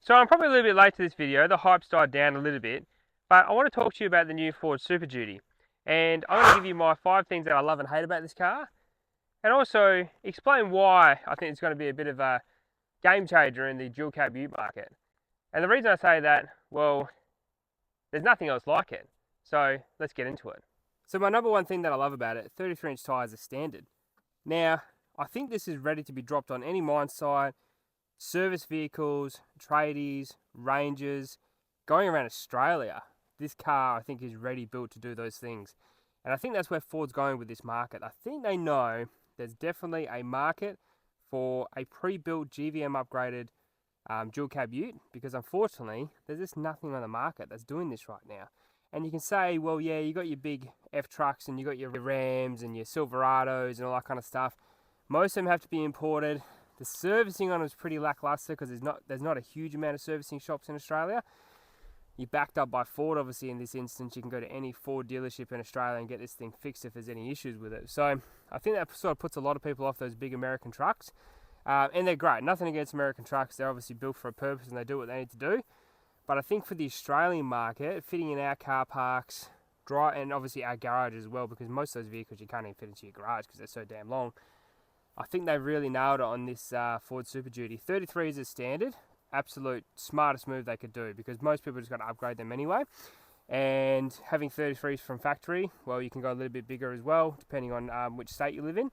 So I'm probably a little bit late to this video, the hype's died down a little bit, but I want to talk to you about the new Ford Super Duty. And I'm going to give you my 5 things that I love and hate about this car, and also explain why I think it's going to be a bit of a game changer in the dual cab ute market. And the reason I say that, well, there's nothing else like it. So let's get into it. So my number one thing that I love about it, 33-inch tyres are standard. Now, I think this is ready to be dropped on any mine site, service vehicles, tradies, rangers, going around Australia. This car, I think, is ready built to do those things. And I think that's where Ford's going with this market. I think they know there's definitely a market for a pre-built GVM upgraded dual cab ute, because unfortunately, there's just nothing on the market that's doing this right now. And you can say, well, yeah, you got your big F trucks and you got your Rams and your Silverados and all that kind of stuff. Most of them have to be imported. The servicing on them is pretty lackluster because there's not a huge amount of servicing shops in Australia. You're backed up by Ford, obviously. In this instance, you can go to any Ford dealership in Australia and get this thing fixed if there's any issues with it. So I think that sort of puts a lot of people off those big American trucks. And they're great. Nothing against American trucks. They're obviously built for a purpose and they do what they need to do. But I think for the Australian market, fitting in our car parks, and obviously our garage as well, because most of those vehicles you can't even fit into your garage because they're so damn long. I think they've really nailed it on this Ford Super Duty. 33 is a standard. Absolute smartest move they could do, because most people just got to upgrade them anyway. And having 33s from factory, well, you can go a little bit bigger as well, depending on which state you live in.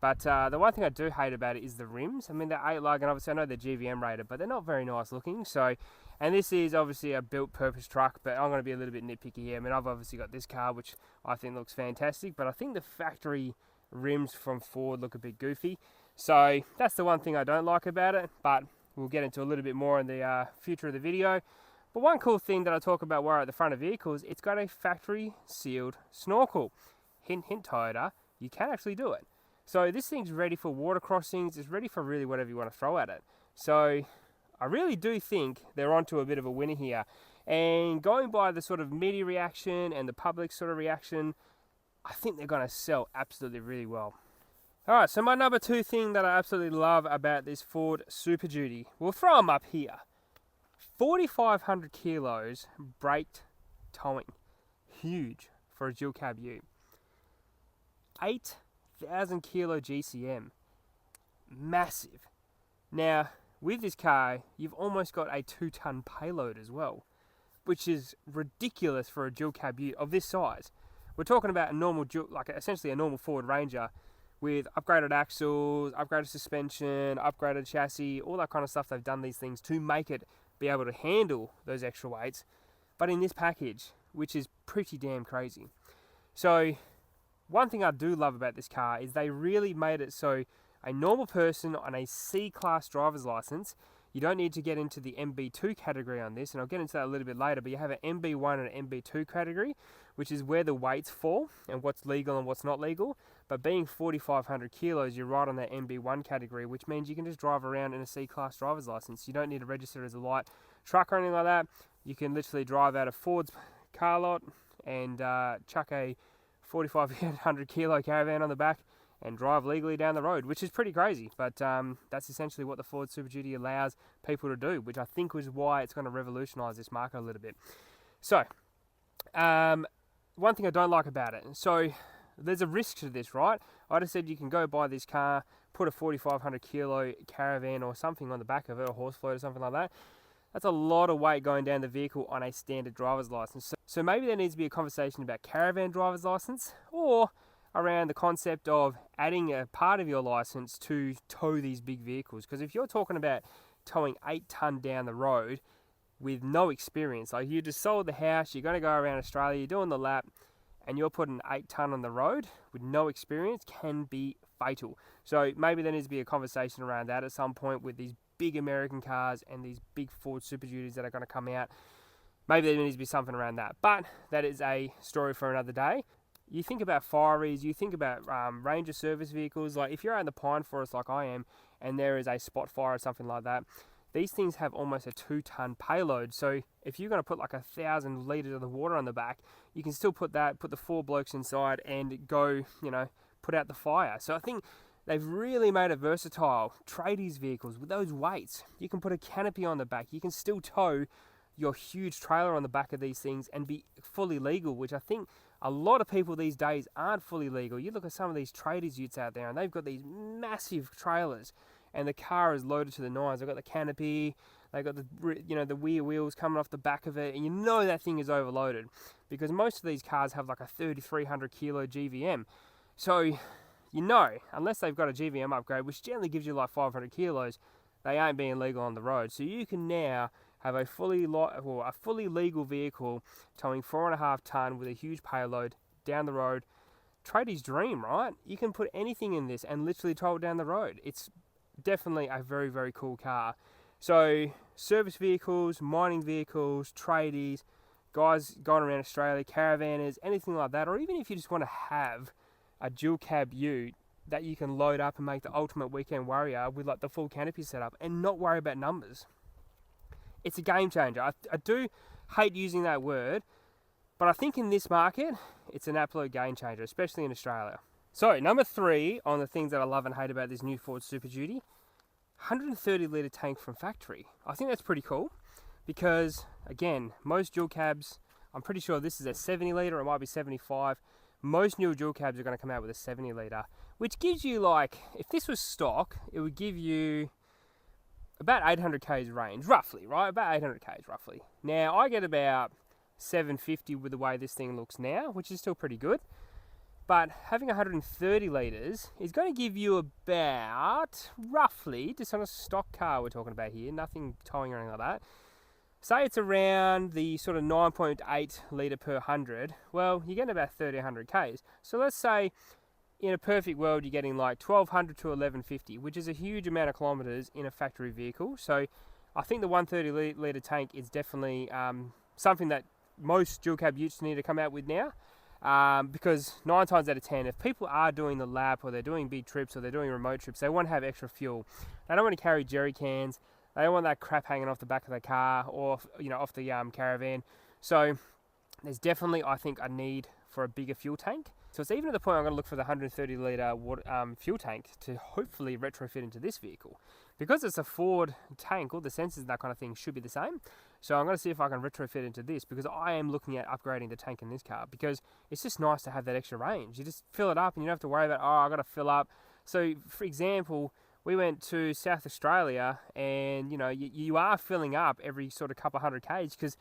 But the one thing I do hate about it is the rims. I mean, they're 8 lug, and obviously I know they're GVM rated, but they're not very nice looking. So, and this is obviously a built purpose truck, but I'm going to be a little bit nitpicky here. I mean, I've obviously got this car, which I think looks fantastic, but I think the factory rims from Ford look a bit goofy. So that's the one thing I don't like about it, but we'll get into a little bit more in the future of the video. But one cool thing that I talk about while at the front of vehicles, it's got a factory sealed snorkel. Hint, hint, Toyota, you can actually do it. So this thing's ready for water crossings. It's ready for really whatever you want to throw at it. So I really do think they're onto a bit of a winner here. And going by the sort of media reaction and the public sort of reaction, I think they're going to sell absolutely really well. Alright, so my number 2 thing that I absolutely love about this Ford Super Duty, we'll throw them up here. 4,500 kilos braked towing. Huge for a dual cab ute. 8,000 kilo GCM. Massive. Now, with this car, you've almost got a 2-ton payload as well, which is ridiculous for a dual cab ute of this size. We're talking about a normal, like essentially a normal Ford Ranger with upgraded axles, upgraded suspension, upgraded chassis, all that kind of stuff. They've done these things to make it be able to handle those extra weights, but in this package, which is pretty damn crazy. So one thing I do love about this car is they really made it so a normal person on a C-class driver's license, you don't need to get into the MB2 category on this, and I'll get into that a little bit later, but you have an MB1 and an MB2 category, which is where the weights fall and what's legal and what's not legal. But being 4,500 kilos, you're right on that MB1 category, which means you can just drive around in a C-class driver's license. You don't need to register as a light truck or anything like that. You can literally drive out of Ford's car lot and chuck a 4,500 kilo caravan on the back and drive legally down the road, which is pretty crazy. But that's essentially what the Ford Super Duty allows people to do, which I think was why it's going to revolutionise this market a little bit. So, one thing I don't like about it, so there's a risk to this, right? I just said you can go buy this car, put a 4,500 kilo caravan or something on the back of it, a horse float or something like that. That's a lot of weight going down the vehicle on a standard driver's license. So maybe there needs to be a conversation about caravan driver's license, or around the concept of adding a part of your license to tow these big vehicles. Because if you're talking about towing 8-ton down the road with no experience, like you just sold the house, you're going to go around Australia, you're doing the lap, and you're putting 8-ton on the road with no experience, can be fatal. So maybe there needs to be a conversation around that at some point with these big American cars and these big Ford Super Duties that are going to come out. Maybe there needs to be something around that. But that is a story for another day. You think about fireys, you think about Ranger service vehicles. Like if you're out in the pine forest like I am, and there is a spot fire or something like that, these things have almost a 2-ton payload. So if you're going to put like 1,000 litres of the water on the back, you can still put the 4 blokes inside and go, put out the fire. So I think They've really made it versatile. Tradies vehicles with those weights. You can put a canopy on the back. You can still tow your huge trailer on the back of these things and be fully legal, which I think a lot of people these days aren't fully legal. You look at some of these tradies utes out there and they've got these massive trailers and the car is loaded to the nines. They've got the canopy, they've got the the rear wheels coming off the back of it, and you know that thing is overloaded because most of these cars have like a 3,300 kilo GVM. So you know, unless they've got a GVM upgrade, which generally gives you like 500 kilos, they ain't being legal on the road. So you can now have a fully legal vehicle towing 4.5 ton with a huge payload down the road. Tradie's dream, right? You can put anything in this and literally tow it down the road. It's definitely a very, very cool car. So service vehicles, mining vehicles, tradies, guys going around Australia, caravanners, anything like that, or even if you just want to have a dual cab ute that you can load up and make the ultimate weekend warrior with like the full canopy setup and not worry about numbers. It's a game changer. I do hate using that word, but I think in this market, it's an absolute game changer, especially in Australia. So, number 3 on the things that I love and hate about this new Ford Super Duty, 130 litre tank from factory. I think that's pretty cool because, again, most dual cabs, I'm pretty sure this is a 70 litre, it might be 75. Most new dual cabs are going to come out with a 70 litre, which gives you like, if this was stock, it would give you about 800 k's range, roughly, right? About 800 k's, roughly. Now, I get about 750 with the way this thing looks now, which is still pretty good. But having 130 litres is going to give you about, roughly, just on a stock car we're talking about here, nothing towing or anything like that. Say it's around the sort of 9.8 litre per 100, well, you're getting about 1,300 k's. So let's say in a perfect world, you're getting like 1,200 to 1,150, which is a huge amount of kilometres in a factory vehicle. So I think the 130 litre tank is definitely something that most dual cab utes need to come out with now. Because 9 times out of 10, if people are doing the lap or they're doing big trips or they're doing remote trips, they want to have extra fuel. They don't want to carry jerry cans. They don't want that crap hanging off the back of the car or off the caravan. So there's definitely, I think, a need for a bigger fuel tank. So it's even at the point I'm going to look for the 130 litre fuel tank to hopefully retrofit into this vehicle. Because it's a Ford tank, all the sensors and that kind of thing should be the same. So I'm going to see if I can retrofit into this because I am looking at upgrading the tank in this car because it's just nice to have that extra range. You just fill it up and you don't have to worry about, I've got to fill up. So for example, we went to South Australia and you are filling up every sort of couple 100 k's because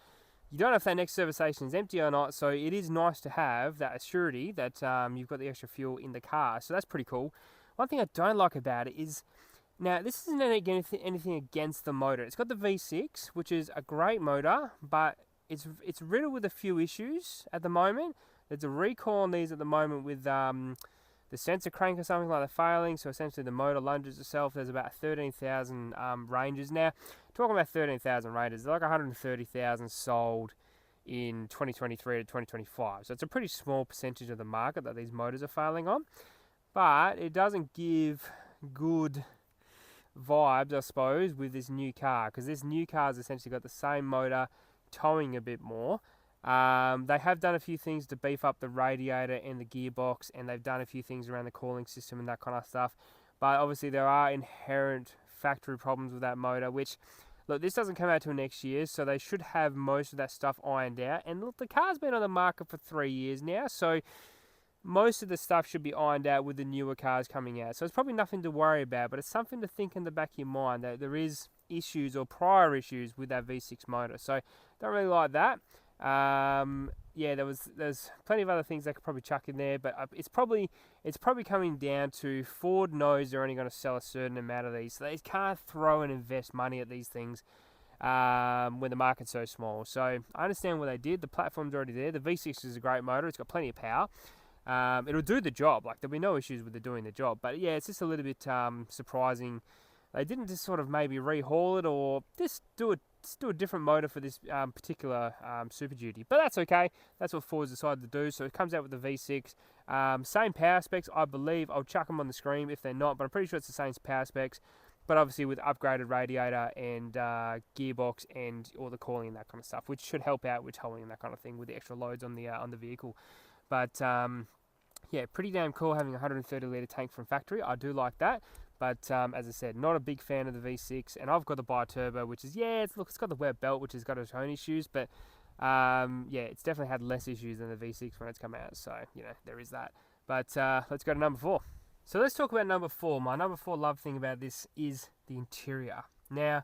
you don't know if that next service station is empty or not, so it is nice to have that assurity that you've got the extra fuel in the car. So that's pretty cool. One thing I don't like about it is, now this isn't anything against the motor. It's got the V6, which is a great motor, but it's riddled with a few issues at the moment. There's a recall on these at the moment with the sensor crank or something like that failing, so essentially the motor lunges itself. There's about 13,000 ranges. Now, talking about 13,000 ranges, there's like 130,000 sold in 2023 to 2025. So it's a pretty small percentage of the market that these motors are failing on. But it doesn't give good vibes, I suppose, with this new car, because this new car's essentially got the same motor, towing a bit more. They have done a few things to beef up the radiator and the gearbox, and they've done a few things around the cooling system and that kind of stuff. But obviously there are inherent factory problems with that motor, which, look, this doesn't come out till next year, so they should have most of that stuff ironed out. And look, the car's been on the market for 3 years now, so most of the stuff should be ironed out with the newer cars coming out. So it's probably nothing to worry about, but it's something to think in the back of your mind that there is issues or prior issues with that V6 motor. So don't really like that. Yeah, there's plenty of other things they could probably chuck in there, but it's probably coming down to Ford knows they're only going to sell a certain amount of these, so they can't throw and invest money at these things when the market's so small. So I understand what they did. The platform's already there. The V6 is a great motor. It's got plenty of power. It'll do the job. Like, there'll be no issues with it doing the job. But yeah, it's just a little bit surprising. They didn't just sort of maybe rehaul it or just do a different motor for this particular Super Duty. But that's okay. That's what Ford's decided to do. So it comes out with the V6. Same power specs, I believe. I'll chuck them on the screen if they're not, but I'm pretty sure it's the same power specs. But obviously with upgraded radiator and gearbox and all the cooling and that kind of stuff, which should help out with towing and that kind of thing with the extra loads on the vehicle. But yeah, pretty damn cool having a 130 litre tank from factory. I do like that. But as I said, not a big fan of the V6, and I've got the bi-turbo, which is, yeah, it's got the wet belt, which has got its own issues, but yeah, it's definitely had less issues than the V6 when it's come out, so, you know, there is that. But let's go to number 4. So let's talk about number 4. My number 4 love thing about this is the interior. Now,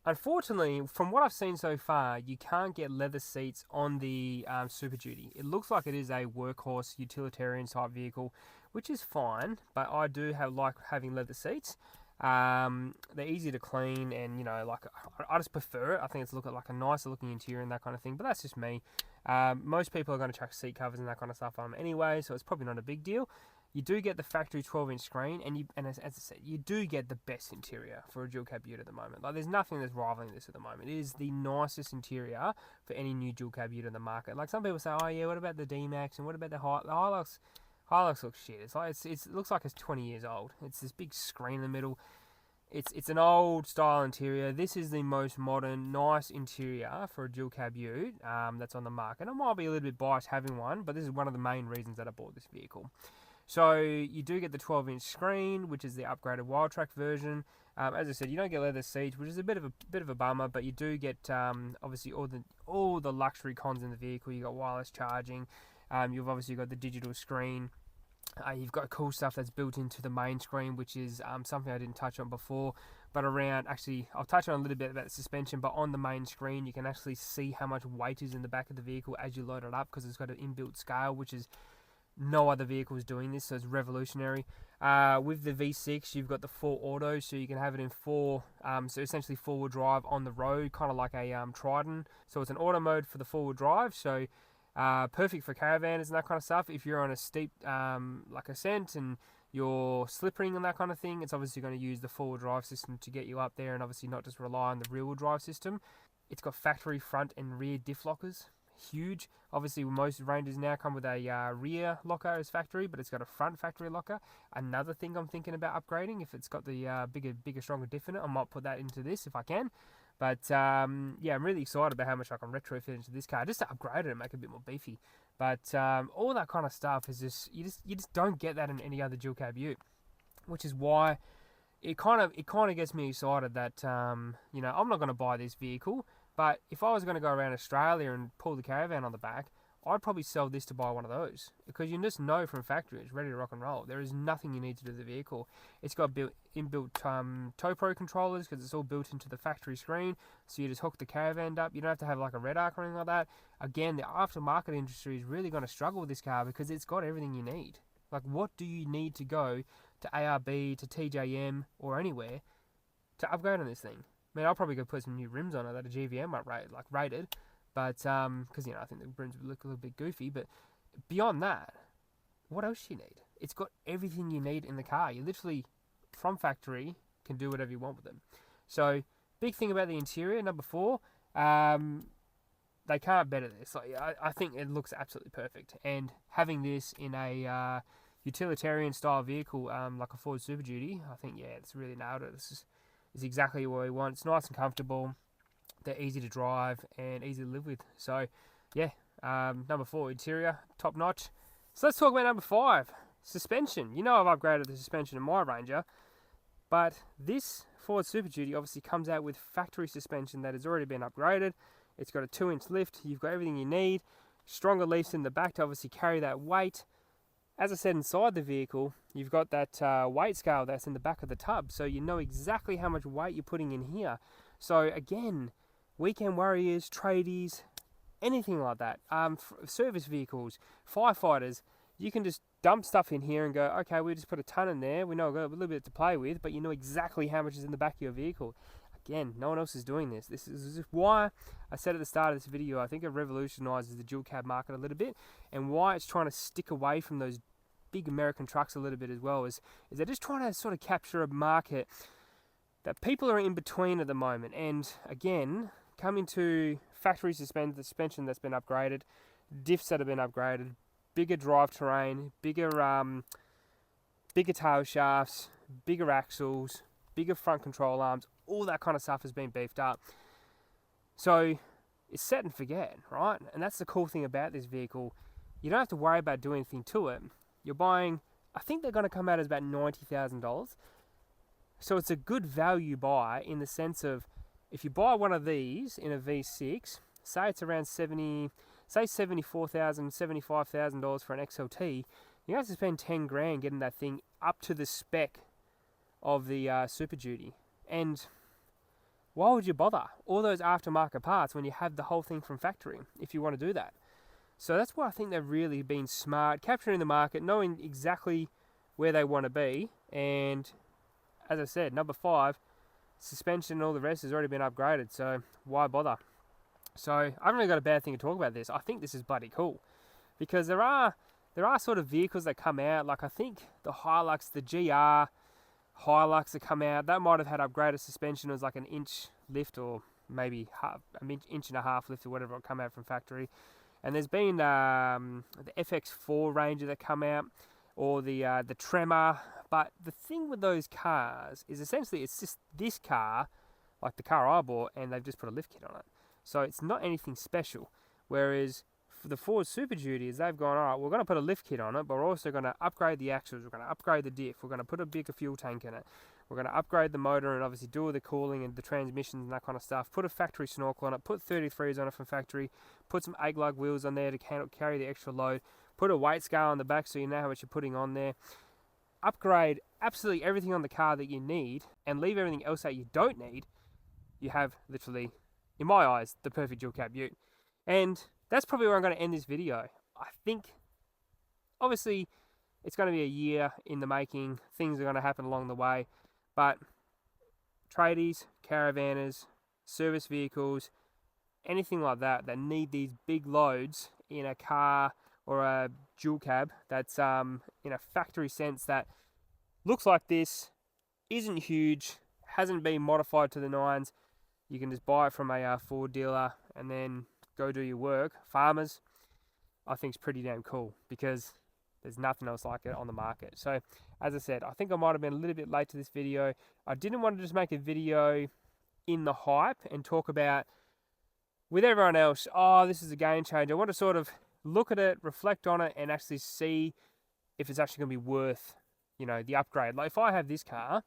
unfortunately, from what I've seen so far, you can't get leather seats on the Super Duty. It looks like it is a workhorse utilitarian type vehicle, which is fine, but I do like having leather seats. They're easy to clean, and, you know, like, I just prefer it. I think it's like a nicer looking interior and that kind of thing, but that's just me. Most people are going to chuck seat covers and that kind of stuff on them anyway, so it's probably not a big deal. You do get the factory 12-inch screen, and as I said, you do get the best interior for a dual cab ute at the moment. Like, there's nothing that's rivaling this at the moment. It is the nicest interior for any new dual cab ute in the market. Like, some people say, oh yeah, what about the D-Max and what about the Hilux? Hilux looks shit. It looks like it's 20 years old. It's this big screen in the middle. It's an old style interior. This is the most modern, nice interior for a dual cab ute that's on the market. I might be a little bit biased having one, but this is one of the main reasons that I bought this vehicle. So you do get the 12-inch screen, which is the upgraded Wild Track version. As I said, you don't get leather seats, which is a bit of a bummer, but you do get obviously all the luxury cons in the vehicle. You got wireless charging. You've obviously got the digital screen. You've got cool stuff that's built into the main screen, which is something I didn't touch on before. But I'll touch on a little bit about the suspension, but on the main screen, you can actually see how much weight is in the back of the vehicle as you load it up, because it's got an inbuilt scale, which is no other vehicle is doing this, so it's revolutionary. With the V6, you've got the 4 auto, so you can have it in 4, so essentially 4-wheel drive on the road, kind of like a Triton. So it's an auto mode for the 4-wheel drive, so perfect for caravans and that kind of stuff. If you're on a steep like ascent and you're slippering and that kind of thing, it's obviously going to use the 4-wheel drive system to get you up there, and obviously not just rely on the rear-wheel drive system. It's got factory front and rear diff lockers. Huge. Obviously, most Rangers now come with a rear locker as factory, but it's got a front factory locker. Another thing I'm thinking about upgrading, if it's got the bigger, stronger diff in it, I might put that into this if I can. But yeah, I'm really excited about how much I can retrofit into this car, just to upgrade it and make it a bit more beefy. But all that kind of stuff is just you just don't get that in any other dual cab ute, which is why it kind of gets me excited that you know, I'm not going to buy this vehicle. But if I was going to go around Australia and pull the caravan on the back, I'd probably sell this to buy one of those. Because you just know from factory it's ready to rock and roll. There is nothing you need to do to the vehicle. It's got inbuilt tow pro controllers, because it's all built into the factory screen. So you just hook the caravan up. You don't have to have like a red arc or anything like that. Again, the aftermarket industry is really going to struggle with this car, because it's got everything you need. Like, what do you need to go to ARB, to TJM, or anywhere to upgrade on this thing? I mean, I'll probably go put some new rims on it that a GVM might rated, but because, you know, I think the rims would look a little bit goofy. But beyond that, what else do you need? It's got everything you need in the car. You literally, from factory, can do whatever you want with them. So, big thing about the interior, number 4, they can't better this. Like, I think it looks absolutely perfect. And having this in a utilitarian style vehicle, like a Ford Super Duty, I think, yeah, it's really nailed it. This is exactly what we want. It's nice and comfortable. They're easy to drive and easy to live with. So, yeah, number 4, interior, top notch. So let's talk about number 5, suspension. You know, I've upgraded the suspension in my Ranger, but this Ford Super Duty obviously comes out with factory suspension that has already been upgraded. It's got a 2-inch lift. You've got everything you need. Stronger leaves in the back to obviously carry that weight. As I said, inside the vehicle, you've got that weight scale that's in the back of the tub, so you know exactly how much weight you're putting in here. So again, weekend warriors, tradies, anything like that, service vehicles, firefighters, you can just dump stuff in here and go, okay, we just put a ton in there, we know we've got a little bit to play with, but you know exactly how much is in the back of your vehicle. Again, no one else is doing this. This is why I said at the start of this video, I think it revolutionises the dual cab market a little bit, and why it's trying to stick away from those big American trucks a little bit as well, is they're just trying to sort of capture a market that people are in between at the moment. And again, coming to factory suspension that's been upgraded, diffs that have been upgraded, bigger drive terrain, bigger tail shafts, bigger axles, bigger front control arms, all that kind of stuff has been beefed up. So it's set and forget, right? And that's the cool thing about this vehicle. You don't have to worry about doing anything to it. you're buying, I think they're going to come out as about $90,000. So it's a good value buy in the sense of, if you buy one of these in a V6, say it's around $74,000, $75,000 for an XLT, you have to spend 10 grand getting that thing up to the spec of the Super Duty. And why would you bother all those aftermarket parts when you have the whole thing from factory, if you want to do that? So that's why I think they've really been smart, capturing the market, knowing exactly where they want to be. And as I said, number 5, suspension and all the rest has already been upgraded, so why bother? So I haven't really got a bad thing to talk about this. I think this is bloody cool, because there are sort of vehicles that come out, like I think the Hilux, the GR Hilux that come out, that might have had upgraded suspension. It was like an inch lift, or maybe an inch and a half lift, or whatever will come out from factory. And there's been the FX4 Ranger that come out, or the Tremor. But the thing with those cars is essentially it's just this car, like the car I bought, and they've just put a lift kit on it. So it's not anything special. Whereas for the Ford Super Duty, is they've gone, all right, we're going to put a lift kit on it, but we're also going to upgrade the axles, we're going to upgrade the diff, we're going to put a bigger fuel tank in it, we're going to upgrade the motor and obviously do all the cooling and the transmissions and that kind of stuff, put a factory snorkel on it, put 33s on it from factory, put some 8-lug wheels on there to carry the extra load, put a weight scale on the back so you know how much you're putting on there, upgrade absolutely everything on the car that you need and leave everything else that you don't need. You have literally, in my eyes, the perfect dual cab ute. And that's probably where I'm going to end this video. I think, obviously, it's going to be a year in the making. Things are going to happen along the way. But tradies, caravanners, service vehicles, anything like that need these big loads in a car or a dual cab that's in a factory sense, that looks like this, isn't huge, hasn't been modified to the nines. You can just buy it from a Ford dealer and then go do your work. Farmers, I think it's pretty damn cool, because there's nothing else like it on the market. So as I said, I think I might have been a little bit late to this video. I didn't want to just make a video in the hype and talk about with everyone else, oh, this is a game changer. I want to sort of look at it, reflect on it, and actually see if it's actually going to be worth, the upgrade. Like if I have this car,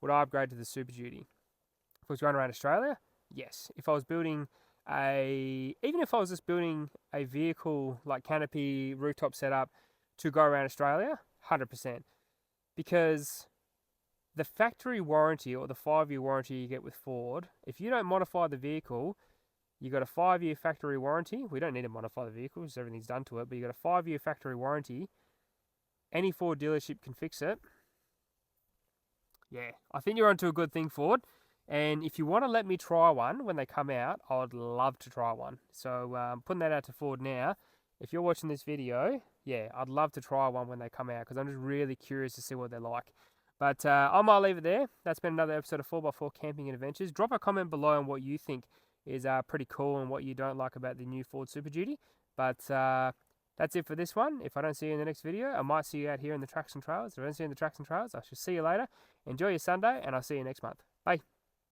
would I upgrade to the Super Duty? If I was going around Australia, yes. If I was building even if I was just building a vehicle like canopy, rooftop setup to go around Australia, 100%. Because the factory warranty, or the 5-year warranty you get with Ford, if you don't modify the vehicle, you got a 5-year factory warranty. We don't need to modify the vehicle because everything's done to it, but you got a 5-year factory warranty. Any Ford dealership can fix it. Yeah, I think you're onto a good thing, Ford. And if you want to let me try one when they come out, I would love to try one. So putting that out to Ford now. If you're watching this video, yeah, I'd love to try one when they come out, because I'm just really curious to see what they're like. But I might leave it there. That's been another episode of 4x4 Camping and Adventures. Drop a comment below on what you think is pretty cool and what you don't like about the new Ford Super Duty. But that's it for this one. If I don't see you in the next video, I might see you out here in the tracks and trails. If I don't see you in the tracks and trails, I shall see you later. Enjoy your Sunday, and I'll see you next month. Bye.